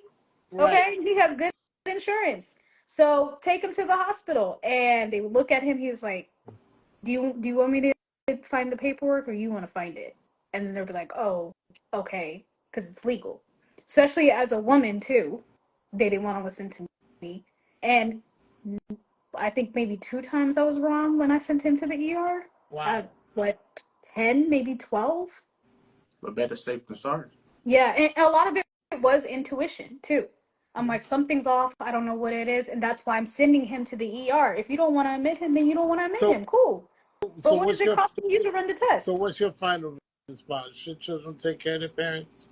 Right. Okay, he has good insurance, so take him to the hospital. And they would look at him. He was like, do you want me to find the paperwork, or you want to find it? And then they'll be like, oh, okay, because it's legal. Especially as a woman too, they didn't want to listen to me. And I think maybe 2 times I was wrong when I sent him to the ER. Wow. At what, 10, maybe 12? But better safe than sorry. Yeah, and a lot of it was intuition too. I'm like, something's off. I don't know what it is, and that's why I'm sending him to the ER. If you don't want to admit him, then you don't want to admit So him. Cool. so But what is what's it your costing you to run the so test? what's your final response? Should children take care of their parents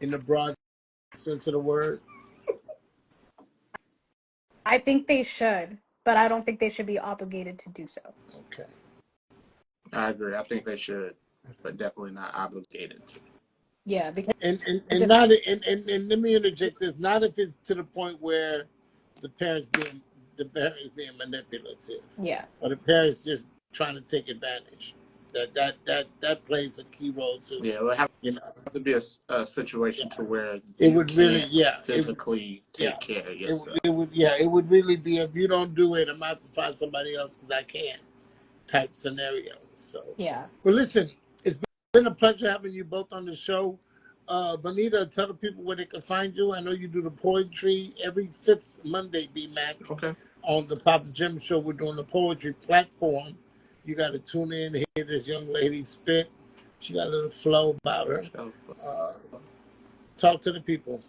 in the broad sense of the word? I think they should, but I don't think they should be obligated to do so. Okay. I agree. I think they should, but definitely not obligated to. Yeah, because And if not and let me interject this. Not if it's to the point where the parents being manipulative, yeah, or the parents just trying to take advantage. That plays a key role too. Yeah, it would have You know, to be a yeah. situation to where It you would really, can't yeah, physically yeah, take care of it yourself. it would, yeah, it would really be, if you don't do it, I'm gonna have to find somebody else because I can't, type scenario. So, yeah. well, listen, it's been a pleasure having you both on the show. Bonita, tell the people where they can find you. I know you do the poetry every fifth Monday, B Mac, Okay. on the Papa Jim Show. We're doing the poetry platform. You got to tune in, hear this young lady spit. She got a little flow about her. So, Uh, Talk to the people.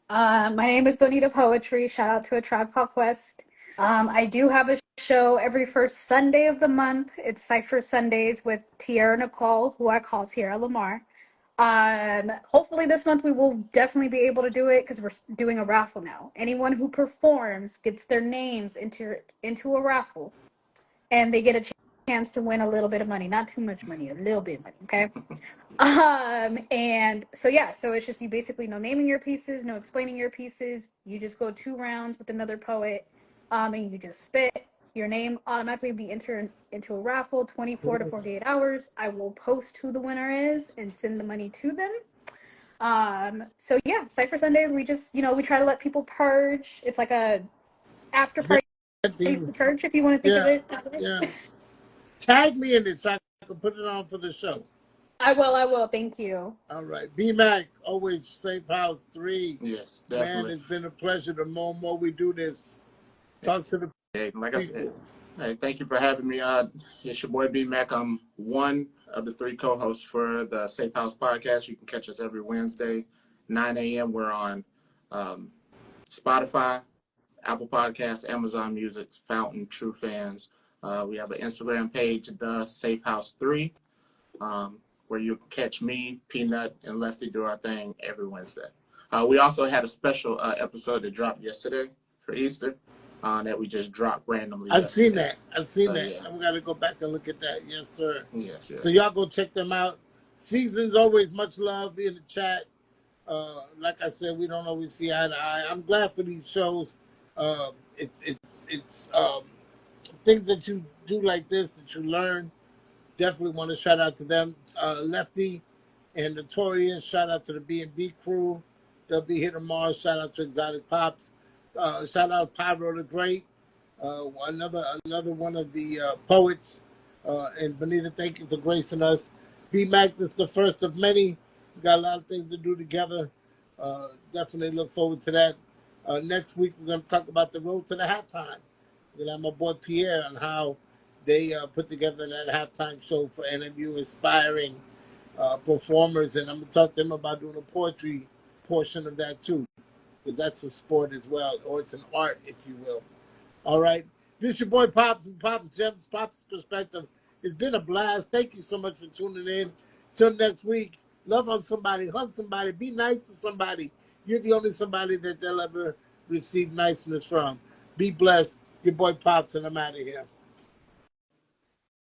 My name is Bonita Poetry. Shout out to A Tribe Called Quest. I do have a show every first Sunday of the month. It's Cypher Sundays with Tierra Nicole, who I call Tierra Lamar. Hopefully this month we will definitely be able to do it because we're doing a raffle now. Anyone who performs gets their names into a raffle, and they get a chance to win a little bit of money. Not too much money, a little bit of money. Okay. And so yeah, so it's just you basically no naming your pieces, no explaining your pieces. You just go 2 rounds with another poet, and you just spit. Your name automatically be entered into a raffle 24 to 48 hours. I will post who the winner is and send the money to them. So yeah, Cypher Sundays, we just, we try to let people purge. It's like a after party for church, if you want to think of Yeah, it that way. yeah. Tag me in it so I can put it on for the show. I will. Thank you. All right. B Mac, always Safe House 3. yes, Man, definitely. it's been a pleasure. The more and more we do this, talk to the Hey, like I said, people. hey, thank you for having me. It's your boy B Mac. I'm one of the 3 co-hosts for the Safe House podcast. You can catch us every Wednesday, 9 a.m. We're on Spotify, Apple Podcasts, Amazon Music, Fountain, True Fans. We have an Instagram page, The Safe House 3, where you can catch me, Peanut, and Lefty do our thing every Wednesday. We also had a special episode that dropped yesterday for Easter that we just dropped randomly I've seen yesterday. that. I've seen So that. yeah, I'm gonna go back and look at that. Yes, sir. yes, yeah. So y'all go check them out. Seasons always much love in the chat. Like I said, we don't always see eye to eye. I'm glad for these shows. It's things that you do like this that you learn. Definitely want to shout out to them. Lefty and Notorious. Shout out to the B&B crew. They'll be here tomorrow. Shout out to Exotic Pops. Shout out Pyro the Great. Another one of the poets. And Bonita, thank you for gracing us. Mack, this is the first of many. We got a lot of things to do together. Definitely look forward to that. Next week, we're going to talk about the road to the halftime. We're going to have my boy Pierre on how they put together that halftime show for NMU inspiring performers. And I'm going to talk to him about doing a poetry portion of that too, because that's a sport as well, or it's an art, if you will. All right. This is your boy Pops and Pops Gems, Pops Perspective. It's been a blast. Thank you so much for tuning in. Till next week, love on somebody, hug somebody, be nice to somebody. You're the only somebody that they'll ever receive niceness from. Be blessed. Your boy Pops, and I'm out of here.